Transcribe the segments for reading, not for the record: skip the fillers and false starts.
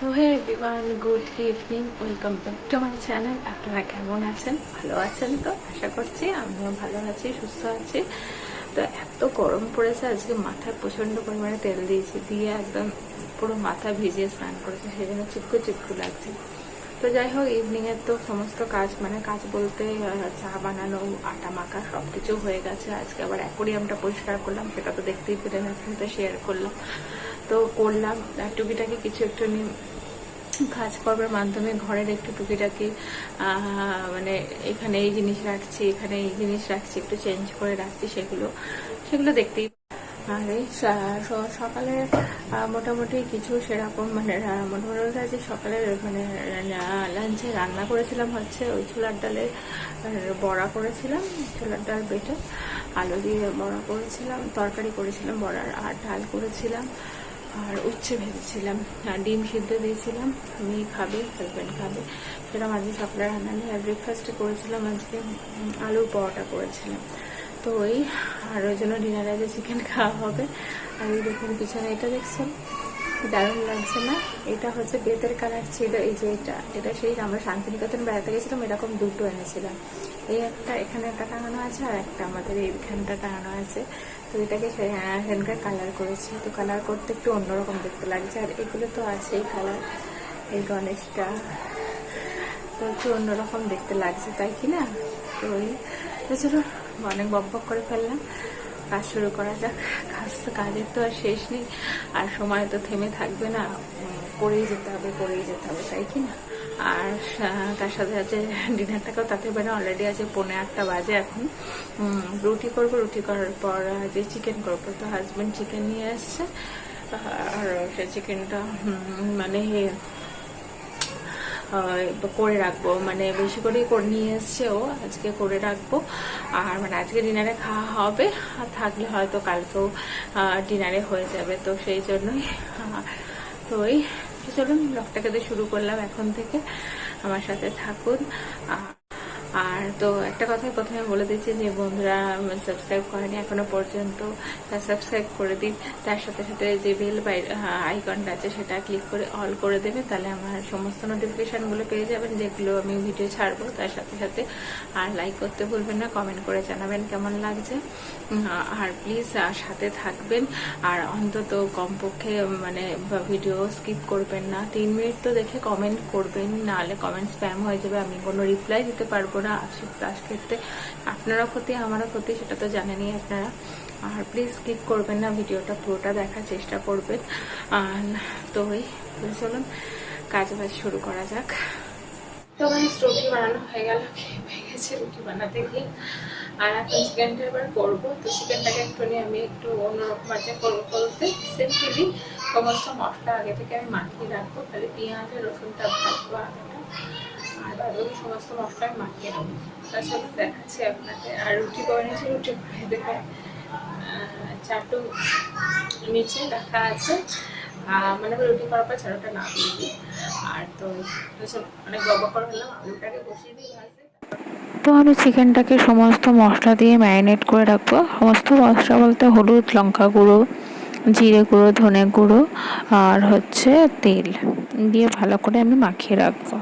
তো hey everyone, good evening, welcome back to my channel. আপনারা কেমন আছেন? ভালো আছেন তো? আশা করছি আমিও ভালো আছি, সুস্থ আছি। তো এত গরম পড়েছে, আজকে মাথায় প্রচণ্ড পরিমাণে তেল দিয়েছি, দিয়ে একদম পুরো মাথা ভিজিয়ে স্নান করেছে, সেই জন্য চিপকু চিপকু লাগছে। তো যাই হোক, ইভিনিংয়ের তো সমস্ত কাজ, মানে কাজ বলতে চা বানানো, আটা মাখা সব কিছু হয়ে গেছে। আজকে আবার অ্যাকোরিয়ামটা পরিষ্কার করলাম, সেটা তো দেখতেই পেলেন, এখন তো শেয়ার করলাম। তো করলাম টুকিটাকি কিছু একটু কাজকর্মের মাধ্যমে ঘরের একটু টুকিটাকি, মানে এখানে এই জিনিস রাখছি, এখানে এই জিনিস রাখছি, একটু চেঞ্জ করে রাখছি, সেগুলো দেখতেই। আর এই সকালে মোটামুটি কিছু সেরকম, মানে মোটামুটি আজকে সকালে মানে লাঞ্চে রান্না করেছিলাম হচ্ছে ওই ছোলার ডালের বড়া করেছিলাম, ছোলার ডাল বেটে আলু দিয়ে বড়া করেছিলাম, তরকারি করেছিলাম বড়ার, আর ডাল করেছিলাম, আর উচ্ছে ভেজেছিলাম, ডিম সিদ্ধ দিয়েছিলাম। আমি খাবে, হাজব্যান্ড খাবে, সেরকম আজকে সকালে রান্না নেই। আর ব্রেকফাস্টে করেছিলাম আজকে আলুর পরোটা করেছিলাম। তো ওই, আর ওই জন্য ডিনারে আজকে চিকেন খাওয়া হবে। আর এই দেখুন পিছনে, এটা দেখছেন, দারুণ লাগছে না? এটা হচ্ছে বেতের কালার ছিল, এই যে এটা সেই আমরা শান্তিনিকেতন বেড়াতে গেছিলাম, এরকম দুটো এনেছিলাম। এই একটা এখানে একটা টাঙানো আছে, আর একটা আমাদের এইখানটা টাঙানো আছে। তো এটাকে সেখানকার কালার করেছি। তো কালার করতে একটু অন্যরকম দেখতে লাগছে। আর এগুলো তো আছেই কালার, এই গণেশটা তো একটু অন্যরকম দেখতে লাগছে, তাই কি না? তো ওই চলো, অনেক বকবক করে ফেললাম, কাজ শুরু করা যাক। কাজের তো আর শেষ নেই, আর সময় তো থেমে থাকবে না, করেই যেতে হবে, তাই কি না? আর তার সাথে আছে ডিনারটাকেও তাতে বেরো, অলরেডি আছে 7:45 বাজে এখন। রুটি করবো, রুটি করার পর যে চিকেন করবো। তো হাজব্যান্ড চিকেন নিয়ে আসছে, আর সে চিকেনটা মানে করে রাখবো, মানে বেশি করেই করে নিয়ে এসছে ও, আজকে করে রাখবো। আর মানে আজকে ডিনারে খাওয়া হবে, আর থাকলে হয়তো কালকেও ডিনারে হয়ে যাবে। তো সেই জন্যই তো ওই চলুন ব্লগটাকে দিয়ে শুরু করলাম এখন থেকে, আমার সাথে থাকুন। আর তো একটা কথাই প্রথমে বলে দিচ্ছি যে বন্ধুরা সাবস্ক্রাইব করেনি এখনো পর্যন্ত, সাবস্ক্রাইব করে দিন। তার সাথে সাথে যে বেল আইকনটা আছে সেটা ক্লিক করে অল করে দেবে, তাহলে আমার সমস্ত নোটিফিকেশানগুলো পেয়ে যাবেন যেগুলো আমি ভিডিও ছাড়বো। তার সাথে সাথে আর লাইক করতে ভুলবেন না, কমেন্ট করে জানাবেন কেমন লাগছে। আর প্লিজ সাথে থাকবেন, আর অন্তত কমপক্ষে মানে ভিডিও স্কিপ করবেন না। 3 মিনিট তো দেখে কমেন্ট করবেন, নাহলে কমেন্ট স্প্যাম হয়ে যাবে, আমি কোনো রিপ্লাই দিতে পারবো না। ক্ষেত্রে আপনারও ক্ষতি, আমারও ক্ষতি, সেটা তো জানেনই আপনারা। আর প্লিজ স্কিপ করবেন না, ভিডিওটা পুরোটা দেখার চেষ্টা করবেন। তো ওই চলুন কাজ বাজ শুরু করা যাক। তো রুটি বানানো হয়ে গেল, খেয়ে গেছে রুটি বানাতে গিয়ে। আর এখন চিকেনটা এবার করবো। তো চিকেনটাকে একটু নিয়ে আমি একটু অন্যরকম আছে করবো বলতে, সিম্পলি সমস্ত মশলা আগে থেকে আমি মাখিয়ে রাখবো, খালি পেঁয়াজ আর রসুনটা ভাজবো আদাটা, আর বাদবাকি সমস্ত মশলা আমি মাখিয়ে নেবো। তাছাড়া দেখাচ্ছি আপনাকে। আর রুটি করে নিয়েছি, রুটি করে দেখে চাটু নিচে রাখা আছে, মানে রুটি করার পর চাটুটা না দিয়ে দিই। আর তো অনেক বকবক করে ফেললাম, আলুটাকে বসিয়ে দিই ভাজতে। তো আমি চিকেনটাকে সমস্ত মশলা দিয়ে ম্যারিনেট করে রাখবো। সমস্ত মশলা বলতে হলুদ, লঙ্কা গুঁড়ো, জিরে গুঁড়ো, ধনে গুঁড়ো আর হচ্ছে তেল দিয়ে ভালো করে আমি মাখিয়ে রাখবো।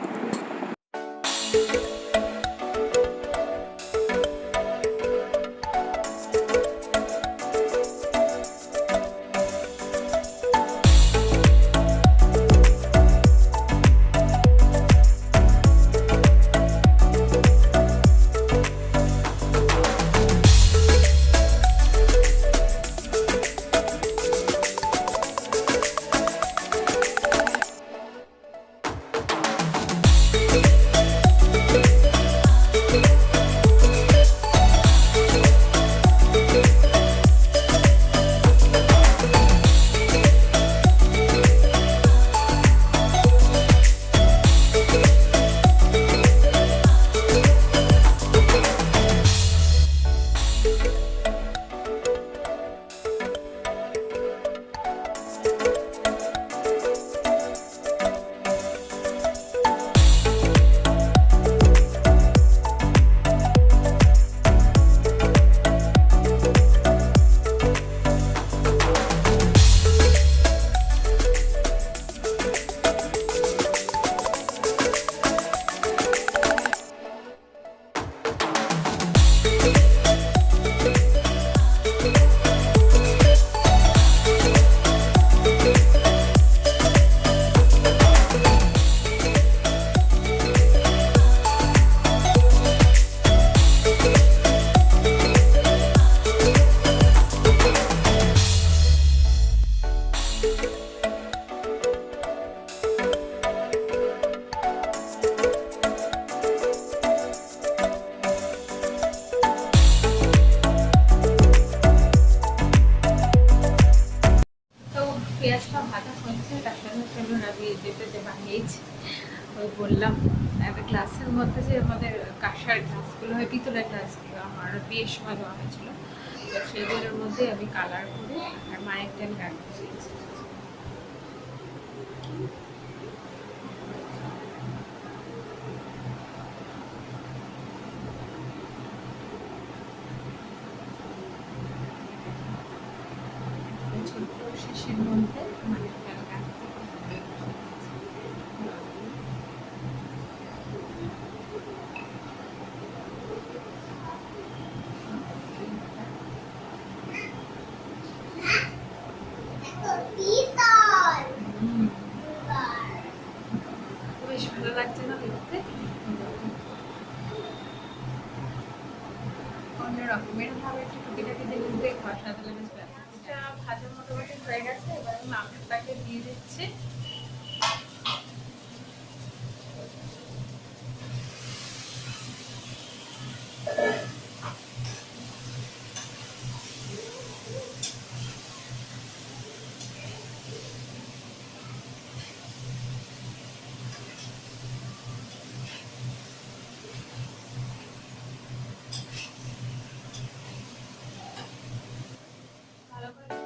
চলুন আমি যেতে বানিয়েছি। ওই বললাম একটা গ্লাসের মধ্যে যে আমাদের কাঁসার গ্লাসগুলো হয়, পিতলের গ্লাসগুলো আমার বিয়ের সময় দেওয়া হয়েছিল, তো সেগুলোর মধ্যে আমি কালার করে আর মায়ের টাইম রাখতে চেয়েছি। ছোট শিশির মধ্যে মায়ের টাইম রাখতে বেশ ভালো লাগছে না দেখতে? অন্যরকমের ভাবে একটু টুকিটাকি জিনিস দেখবা, সাজালে বেশ ব্যাপার। এটা ভাজা মোটামুটি হয়ে গেছে, এবার আমি মাংসটাকে দিয়ে দিচ্ছি। ভালো করে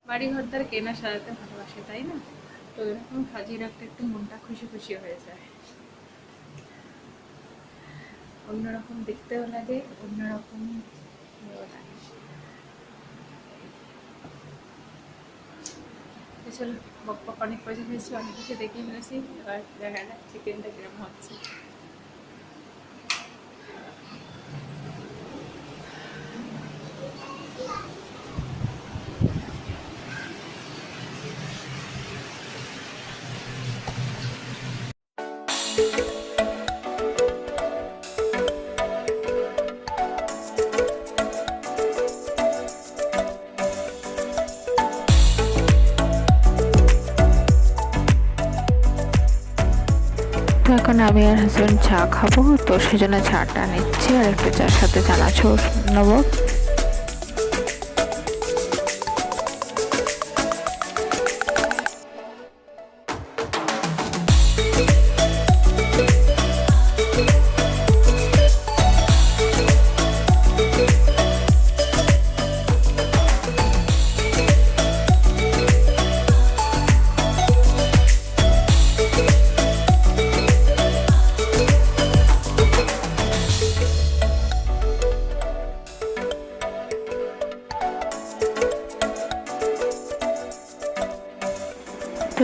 বাড়ি ঘরদার কেনা সাজাতে ভালোবাসে, তাই না? তো এরকম সাজিয়ে রাখতে একটু মনটা খুশি খুশি হয়ে যায়, অন্যরকম দেখতেও লাগে, অন্যরকম লাগে। চলো, বক অনেক পয়সা হয়েছে, অনেক কিছু দেখে ফেলেছি, এবার দেখা যাক চিকেনটা কিরকম হচ্ছে। তো এখন আমি আর হাজব্যান্ড চা খাবো, তো সেজন্য চাটা নিচ্ছি আর একটু চার সাথে চানাচুর নেবো।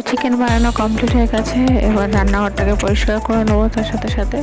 তো চিকেন বানানো কমপ্লিট হয়ে গেছে, এবার রান্নাঘরটাকে পরিষ্কার করে নেবো তার সাথে সাথে।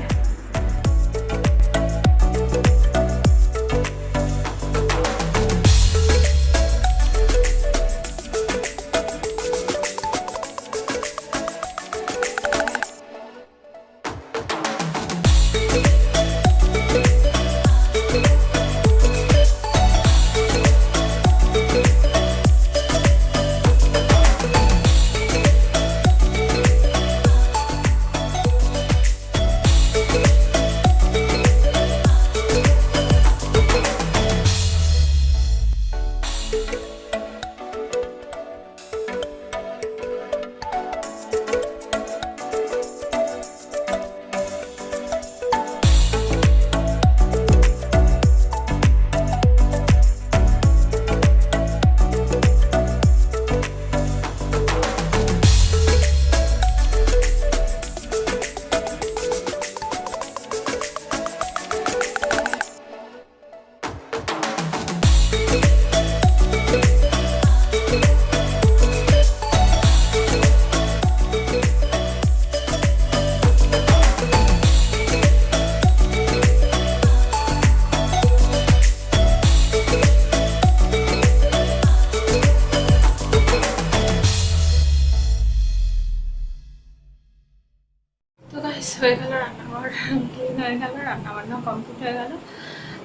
হয়ে গেল, রান্নাঘর ক্লিন হয়ে গেল, রান্নাবান্না কমপ্লিট হয়ে গেল।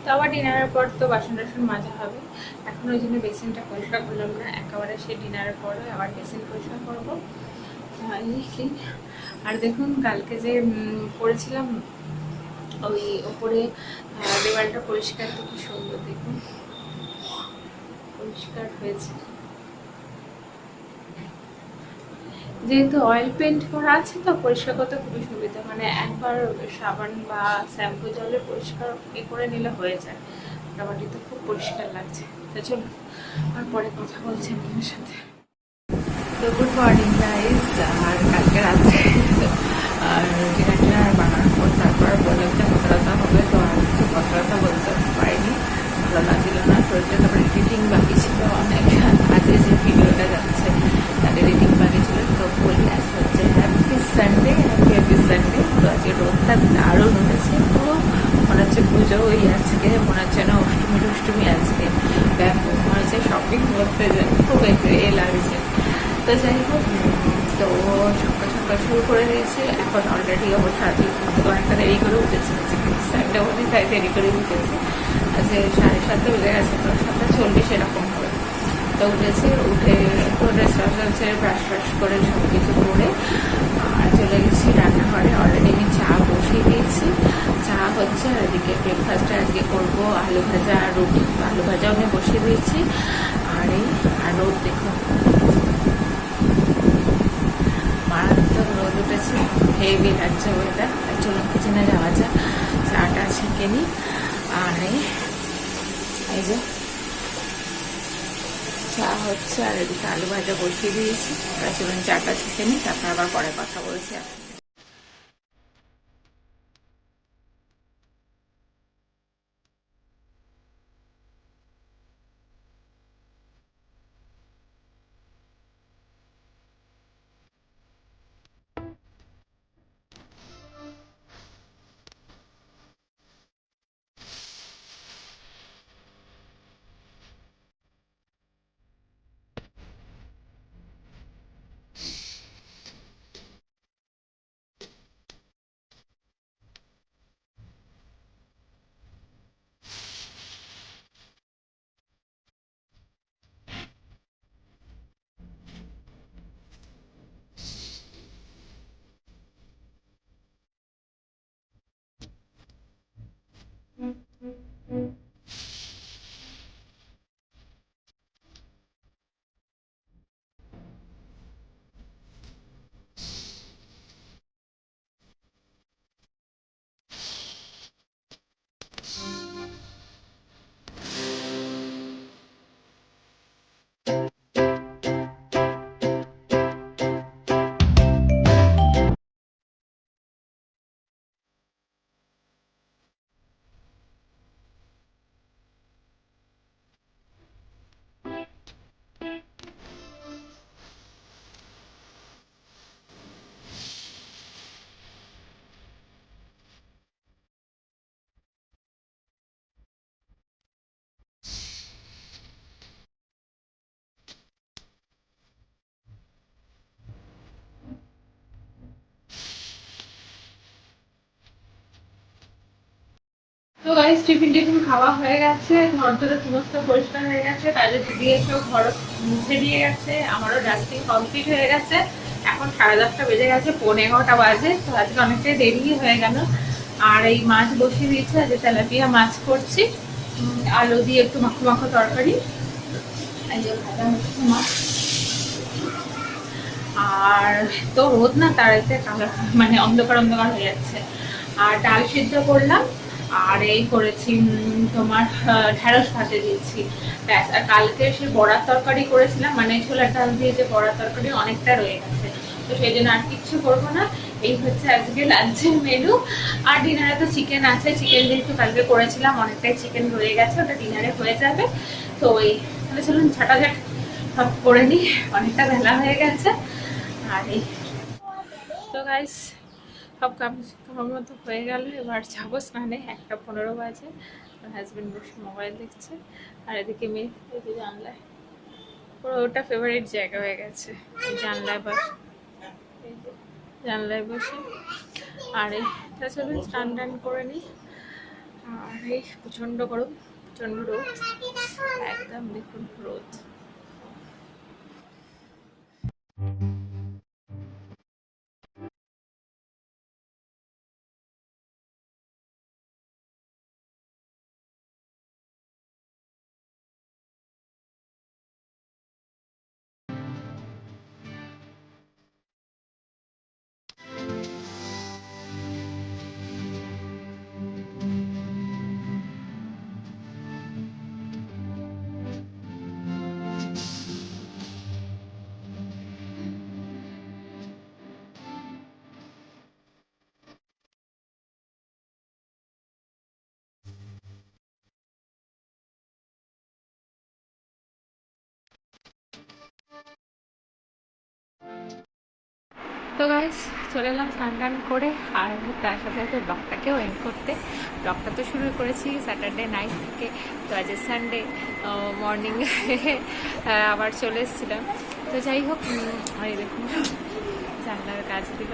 তো আবার ডিনারের পর তো বাসন টাসন মাজা হবে। এখন ওই জন্য বেসিনটা পরিষ্কার করলাম না, একেবারে সেই ডিনারের পরে আবার বেসিন পরিষ্কার করবো। আর দেখুন কালকে যে করেছিলাম ওই ওপরে দেওয়ালটা পরিষ্কার, তো কি সুন্দর দেখুন পরিষ্কার হয়েছে। যেহেতু অয়েল পেন্ট করা আছে তো পরিষ্কার করতে খুবই সুবিধা, মানে একবার সাবান বা শ্যাম্পু জলে পরিষ্কার করে নিলে হয়ে যায়। মোটামুটি খুব পরিষ্কার লাগছে। তো চলো আর পরে কথা বলছি আপনাদের সাথে। তো গুড মর্নিং গাইজ। আর কালকে রাত্রে আর ডিনার বানানোর পর তারপর বললাম যে কথাবার্তা হবে, তো আর কিছু কথাবার্তা বলতে পারিনি, ভালো লাগছিল না শরীরটা। তারপরে এডিটিং বাকি ছিল অনেক, আজকে যে ভিডিওটা যাচ্ছে তার এডিটিং বাকি ছিল। তো বলি আজ হচ্ছে হ্যাপি সানডে, হ্যাপি সানডে। তো আজকে রোদটা দারুণ উঠেছে, তো মনে হচ্ছে পুজো ওই আজকে, মনে হচ্ছে না অষ্টমী আজকে ব্যাপক, মনে হচ্ছে শপিং করতে যাই, খুব এ লাগছে। তো যাই হোক, তো সকাল সকাল শুরু করে দিয়েছে। এখন অলরেডি অবশ্য আজকে অনেকটা দেরি করে উঠেছে, সানডে অনেক তাই দেরি করে উঠেছে। আজকে 7:30 বেজে গেছে, তো 7:40 এরকম হবে। তো উঠেছে, উঠে তো ড্রেস হচ্ছে ব্রাশ ফ্রাশ করে সব কিছু করে আর চলে গেছি রান্নাঘরে। অলরেডি আমি চা বসিয়ে দিয়েছি, চা হচ্ছে। আর এদিকে ব্রেকফাস্টে আজকে করবো আলু ভাজা আর রুটি। আলু ভাজাও আমি বসিয়ে দিয়েছি। আর এই আর রোদ দেখুন, মারাত্মক রোদ উঠেছে, হেভি লাগছে ওয়েদার। আর চলুন কিচেনে যাওয়া যাক, চাটা ছেঁকে নিই। আর এই যে চা হচ্ছে, আর এদিকে আলু ভাজা বসিয়ে দিয়েছি। চলুন চাটা ছেঁকে নিই, তারপর আবার পরে কথা বলছি। তো গাইস টিফিন খাওয়া হয়ে গেছে, ঘর ধরে সমস্ত পরিষ্কার হয়ে গেছে, কাজে দিদি এসেও ঘর মুছে দিয়ে গেছে, আমারও ডাস্টিং কমপ্লিট হয়ে গেছে। এখন 10:30 বেজে গেছে, 11:45 বাজে। তো আজকে অনেকটাই দেরি হয়ে গেল। আর এই মাছ বসিয়ে দিয়েছে, আজকে তেলাপিয়া মাছ করছি, আলু দিয়ে একটু মাখো মাখো তরকারি। এই যে ভাজা হচ্ছে মাছ। আর তো রোদ না, তার এতে কালার মানে অন্ধকার অন্ধকার হয়ে যাচ্ছে। আর ডাল সিদ্ধ করলাম, আর এই করেছি তোমার ঢেঁড়স ভাজে দিয়েছি ব্যাস। আর কালকে সে বড়ার তরকারি করেছিলাম, মানে ছোলার ডাল দিয়ে যে বড়ার তরকারি, অনেকটা রয়ে গেছে। তো সেই জন্য আর কিচ্ছু করবো না। এই হচ্ছে আজকে লাঞ্চের মেনু। আর ডিনারে তো চিকেন আছে, চিকেন যেহেতু কালকে করেছিলাম অনেকটাই চিকেন রয়ে গেছে, ওটা ডিনারে হয়ে যাবে। তো এই তাহলে চলুন ঝাঁটাঝাট সব করে নিই, অনেকটা বেলা হয়ে গেছে। আর এই তো গাইস সব কাম মতো হয়ে গেল, এবার যাবো স্নানে। 1:15 বাজে। আমার হাজব্যান্ড বসে মোবাইল দেখছে, আর এদিকে মেয়ে এই যে জানলায়, পুরো ওটা ফেভারিট জায়গা হয়ে গেছে জানলায় বস। এই যে জানলায় বসে। আর এই তাছাড়া স্নান টান করে নিই। আর এই প্রচণ্ড গরম, প্রচণ্ড রোদ, একদম দেখুন রোদ। তো গাইস চলে এলাম স্নান টান করে, আর তার সাথে সাথে ব্লগটাকেও এন্ড করতে। ব্লগটা তো শুরু করেছি স্যাটারডে নাইট থেকে, তো আজ সানডে মর্নিং আবার চলে এসেছিলাম। তো যাই হোক, এই দেখুন জানলার কাজ দিল,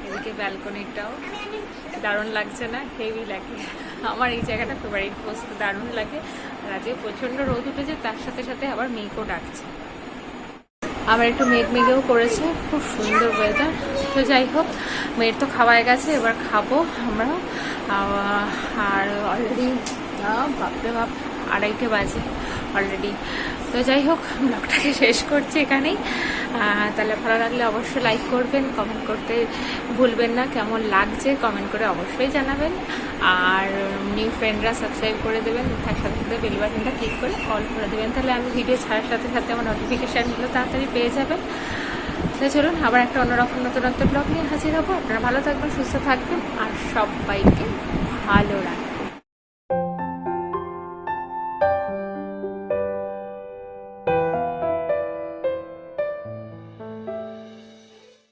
এদিকে ব্যালকনিটাও দারুণ লাগছে না? হেভি লাগে, আমার এই জায়গাটা ফেভারিট, বসতে দারুণ লাগে। আর আজকে প্রচণ্ড রোদ উঠেছে, তার সাথে সাথে আবার মেঘও ডাকছে, আবার একটু মেঘেও করেছে, খুব সুন্দর ওয়েদার। তো যাই হোক, মেয়ের তো খাওয়াই গেছে, এবার খাবো আমরা। আর অলরেডি বাপরে বাপ 2:30 বাজে অলরেডি। তো যাই হোক, ব্লগটাকে শেষ করছি এখানেই। তাহলে ভালো লাগলে অবশ্যই লাইক করবেন, কমেন্ট করতে ভুলবেন না, কেমন লাগছে কমেন্ট করে অবশ্যই জানাবেন। আর নিউ ফ্রেন্ডরা সাবস্ক্রাইব করে দেবেন, তার সাথে সাথে বেল বাটনটা ক্লিক করে কল করে দেবেন, তাহলে আমি ভিডিও ছাড়ার সাথে সাথে আমার নোটিফিকেশানগুলো তাড়াতাড়ি পেয়ে যাবেন। তো চলুন, আবার একটা অন্যরকম নতুন ব্লগ নিয়ে হাজির হবো। আপনারা ভালো থাকবেন, সুস্থ থাকবেন, আর সবাইকে ভালো রাখবেন।